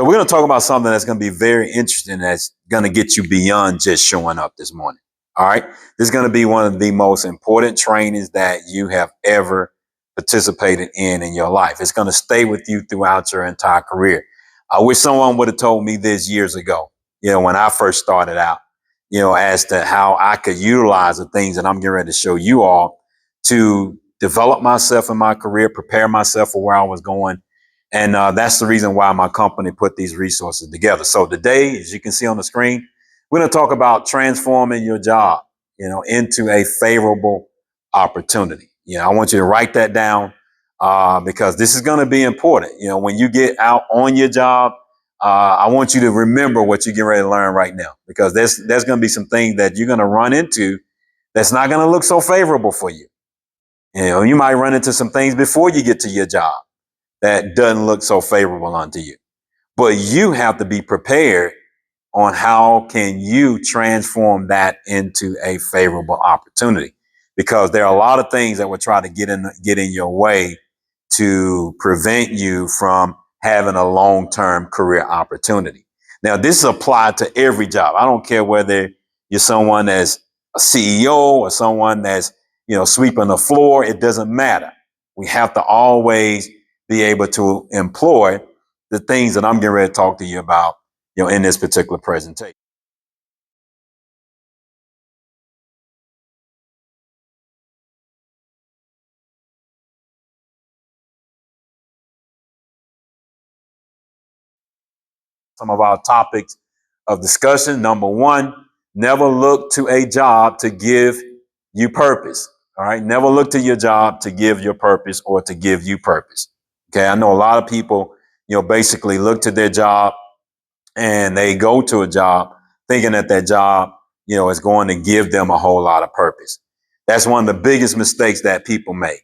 So we're going to talk about something that's going to be very interesting that's going to get you beyond just showing up this morning. All right. This is going to be one of the most important trainings that you have ever participated in your life. It's going to stay with you throughout your entire career. I wish someone would have told me this years ago, when I first started out, as to how I could utilize the things that I'm getting ready to show you all to develop myself in my career, prepare myself for where I was going. And that's the reason why my company put these resources together. So today, as you can see on the screen, we're going to talk about transforming your job, into a favorable opportunity. I want you to write that down because this is going to be important. When you get out on your job, I want you to remember what you're getting ready to learn right now, because there's going to be some things that you're going to run into that's not going to look so favorable for you. You might run into some things before you get to your job that doesn't look so favorable unto you. But you have to be prepared on how can you transform that into a favorable opportunity, because there are a lot of things that will try to get in your way to prevent you from having a long-term career opportunity. Now, this is applied to every job. I don't care whether you're someone that's a CEO or someone that's, sweeping the floor. It doesn't matter. We have to always be able to employ the things that I'm getting ready to talk to you about, in this particular presentation. Some of our topics of discussion. Number one, never look to a job to give you purpose. All right. Never look to your job to give your purpose or to give you purpose. Okay. I know a lot of people, basically look to their job and they go to a job thinking that that job, is going to give them a whole lot of purpose. That's one of the biggest mistakes that people make.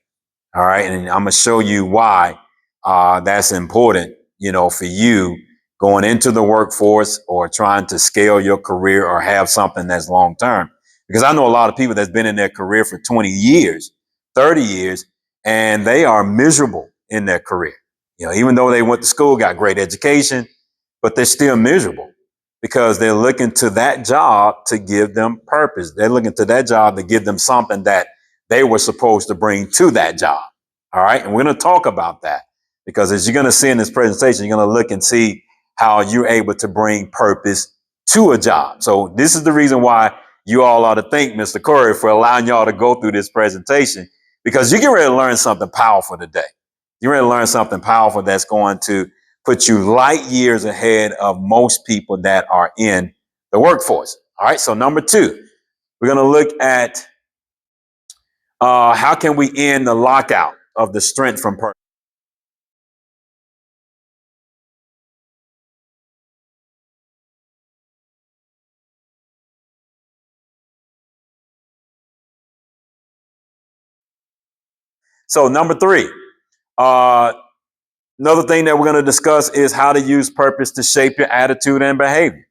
All right. And I'm going to show you why that's important, for you going into the workforce or trying to scale your career or have something that's long term. Because I know a lot of people that's been in their career for 20 years, 30 years, and they are miserable in their career. Even though they went to school, got great education, but they're still miserable because they're looking to that job to give them purpose. They're looking to that job to give them something that they were supposed to bring to that job. All right. And we're going to talk about that because as you're going to see in this presentation, you're going to look and see how you're able to bring purpose to a job. So this is the reason why you all ought to thank Mr. Corey for allowing y'all to go through this presentation, because you get ready to learn something powerful today. You're ready to learn something powerful that's going to put you light years ahead of most people that are in the workforce. All right. So number two, we're going to look at how can we end the lockout of the strength from purpose. So number three, another thing that we're going to discuss is how to use purpose to shape your attitude and behavior.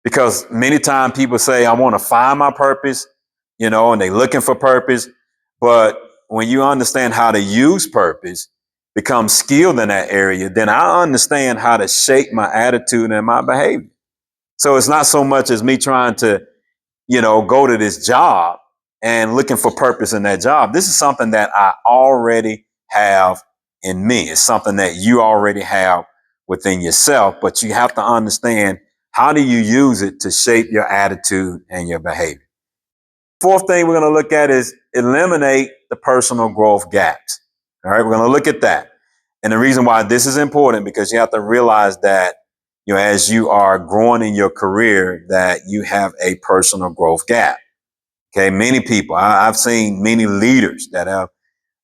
Because many times people say, I want to find my purpose, and they're looking for purpose. But when you understand how to use purpose, become skilled in that area, then I understand how to shape my attitude and my behavior. So it's not so much as me trying to, go to this job and looking for purpose in that job. This is something that I already have in me. It's something that you already have within yourself, but you have to understand, how do you use it to shape your attitude and your behavior? Fourth thing we're going to look at is eliminate the personal growth gaps. All right, we're going to look at that. And the reason why this is important, because you have to realize that, as you are growing in your career, that you have a personal growth gap. Okay, many people, I've seen many leaders that have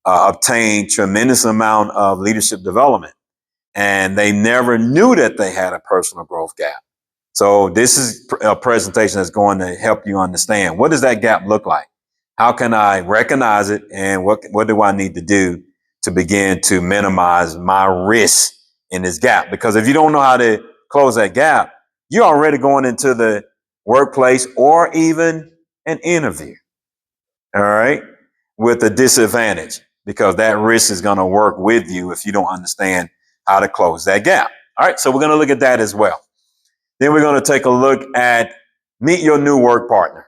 obtained tremendous amount of leadership development, and they never knew that they had a personal growth gap. So this is a presentation that's going to help you understand, what does that gap look like? How can I recognize it? And what do I need to do to begin to minimize my risk in this gap? Because if you don't know how to close that gap, you're already going into the workplace or even an interview, all right, with a disadvantage, because that risk is going to work with you if you don't understand how to close that gap. All right, so we're going to look at that as well. Then we're going to take a look at meet your new work partner.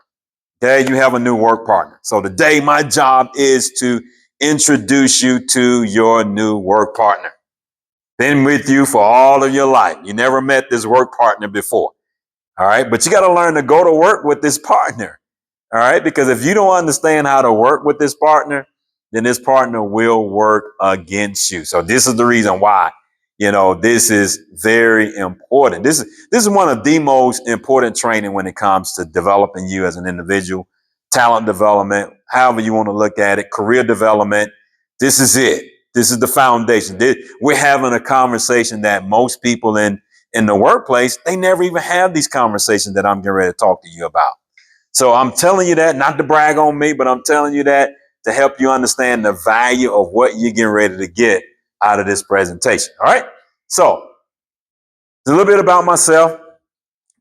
Okay, you have a new work partner. So today my job is to introduce you to your new work partner. Been with you for all of your life. You never met this work partner before. All right, but you got to learn to go to work with this partner. All right, because if you don't understand how to work with this partner, then this partner will work against you. So this is the reason why, this is very important. This is one of the most important training when it comes to developing you as an individual, talent development, however you want to look at it, career development. This is it. This is the foundation. We're having a conversation that most people in the workplace, they never even have these conversations that I'm getting ready to talk to you about. So I'm telling you that not to brag on me, but I'm telling you that to help you understand the value of what you're getting ready to get out of this presentation. All right. So a little bit about myself,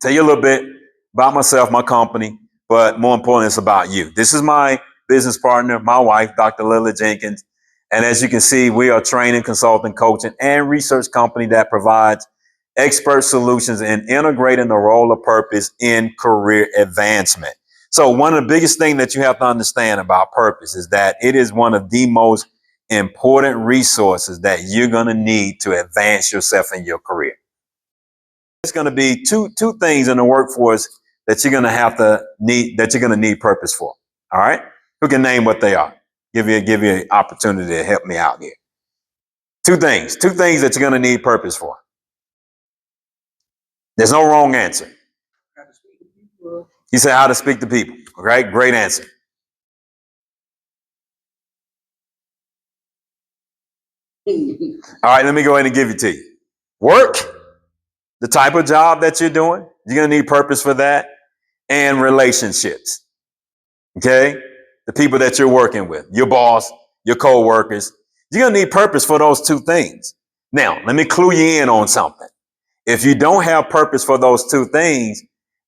tell you a little bit about myself, my company, but more importantly, it's about you. This is my business partner, my wife, Dr. Lily Jenkins. And as you can see, we are a training, consulting, coaching, and research company that provides expert solutions in integrating the role of purpose in career advancement. So one of the biggest things that you have to understand about purpose is that it is one of the most important resources that you're going to need to advance yourself in your career. There's going to be two things in the workforce that you're going to need purpose for. All right. Who can name what they are? Give you an opportunity to help me out here. Two things that you're going to need purpose for. There's no wrong answer. You say how to speak to people. Okay, great answer. All right, let me go ahead and give it to you. Work, the type of job that you're doing, you're going to need purpose for that, and relationships. Okay, the people that you're working with, your boss, your co-workers, you're going to need purpose for those two things. Now, let me clue you in on something. If you don't have purpose for those two things,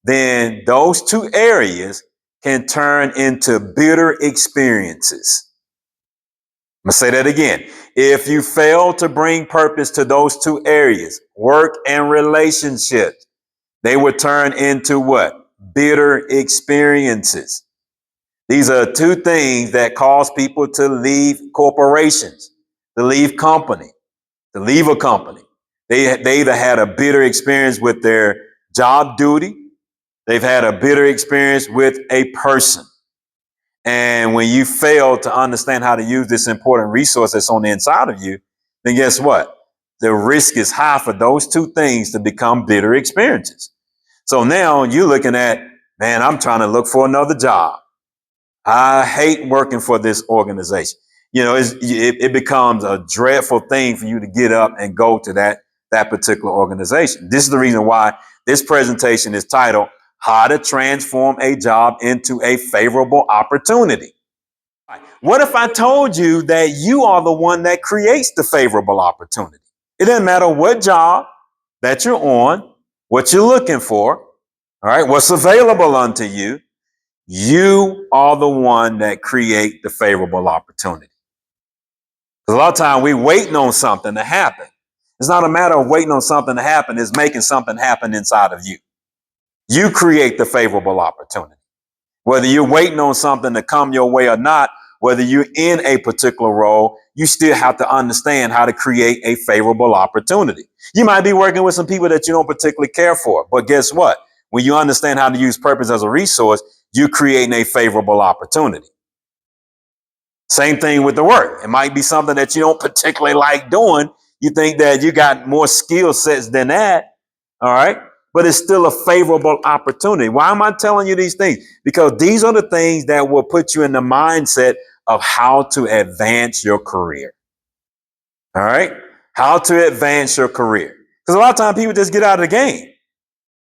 then those two areas can turn into bitter experiences. I'm going to say that again. If you fail to bring purpose to those two areas, work and relationships, they would turn into what? Bitter experiences. These are two things that cause people to leave corporations, to leave company, to leave a company. They either had a bitter experience with their job duty. They've had a bitter experience with a person. And when you fail to understand how to use this important resource that's on the inside of you, then guess what? The risk is high for those two things to become bitter experiences. So now you're looking at, man, I'm trying to look for another job. I hate working for this organization. It becomes a dreadful thing for you to get up and go to that particular organization. This is the reason why this presentation is titled, How to Transform a Job into a Favorable Opportunity. What if I told you that you are the one that creates the favorable opportunity? It doesn't matter what job that you're on, what you're looking for, all right, what's available unto you. You are the one that create the favorable opportunity. Because a lot of times we're waiting on something to happen. It's not a matter of waiting on something to happen. It's making something happen inside of you. You create the favorable opportunity. Whether you're waiting on something to come your way or not, whether you're in a particular role, you still have to understand how to create a favorable opportunity. You might be working with some people that you don't particularly care for, but guess what? When you understand how to use purpose as a resource, you're creating a favorable opportunity. Same thing with the work. It might be something that you don't particularly like doing. You think that you got more skill sets than that. All right. But it's still a favorable opportunity. Why am I telling you these things? Because these are the things that will put you in the mindset of how to advance your career. All right. How to advance your career. Because a lot of times people just get out of the game.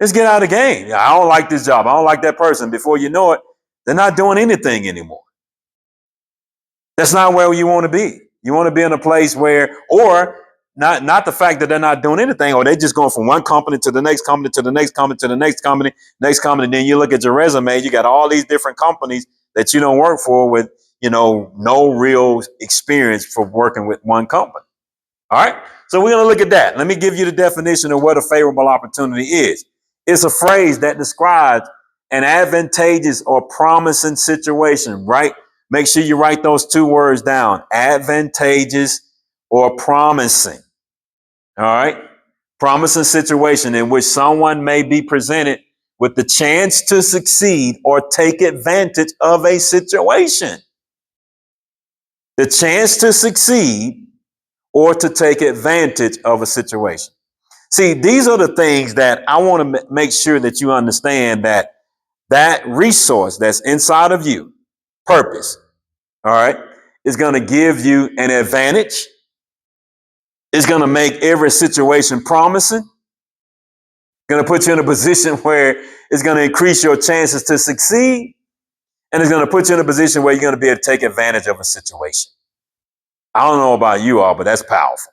Just get out of the game. I don't like this job. I don't like that person. Before you know it, they're not doing anything anymore. That's not where you want to be. You want to be in a place where, or not the fact that they're not doing anything, or they're just going from one company to the next company, to the next company, to the next company, next company. Then you look at your resume, you got all these different companies that you don't work for with, no real experience for working with one company. All right. So we're going to look at that. Let me give you the definition of what a favorable opportunity is. It's a phrase that describes an advantageous or promising situation, right? Make sure you write those two words down. Advantageous or promising. All right. Promising situation in which someone may be presented with the chance to succeed or take advantage of a situation. The chance to succeed or to take advantage of a situation. See, these are the things that I want to make sure that you understand, that resource that's inside of you, purpose, all right, is going to give you an advantage. It's going to make every situation promising. Going to put you in a position where it's going to increase your chances to succeed. And it's going to put you in a position where you're going to be able to take advantage of a situation. I don't know about you all, but that's powerful.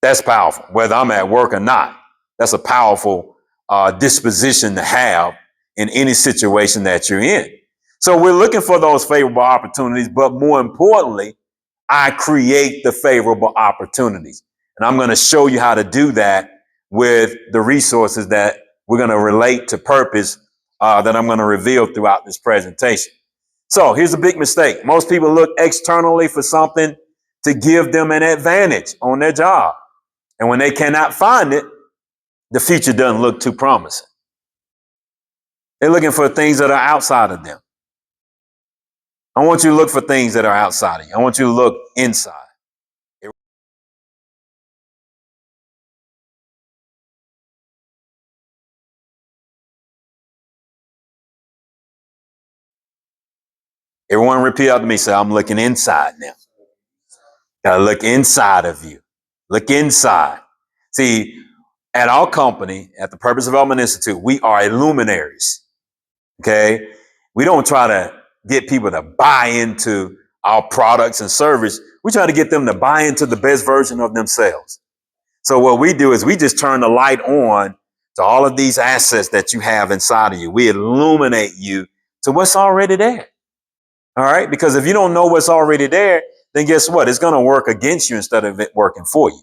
That's powerful, whether I'm at work or not. That's a powerful disposition to have in any situation that you're in. So we're looking for those favorable opportunities, but more importantly, I create the favorable opportunities. And I'm going to show you how to do that with the resources that we're going to relate to purpose that I'm going to reveal throughout this presentation. So here's a big mistake. Most people look externally for something to give them an advantage on their job. And when they cannot find it, the future doesn't look too promising. They're looking for things that are outside of them. I want you to look for things that are outside of you. I want you to look inside. Everyone repeat after me. Say, I'm looking inside now. Gotta look inside of you. Look inside. See, at our company, at the Purpose Development Institute, we are luminaries. Okay? We don't try to get people to buy into our products and service. We try to get them to buy into the best version of themselves. So what we do is we just turn the light on to all of these assets that you have inside of you. We illuminate you to what's already there. All right? Because if you don't know what's already there, then guess what? It's going to work against you instead of it working for you.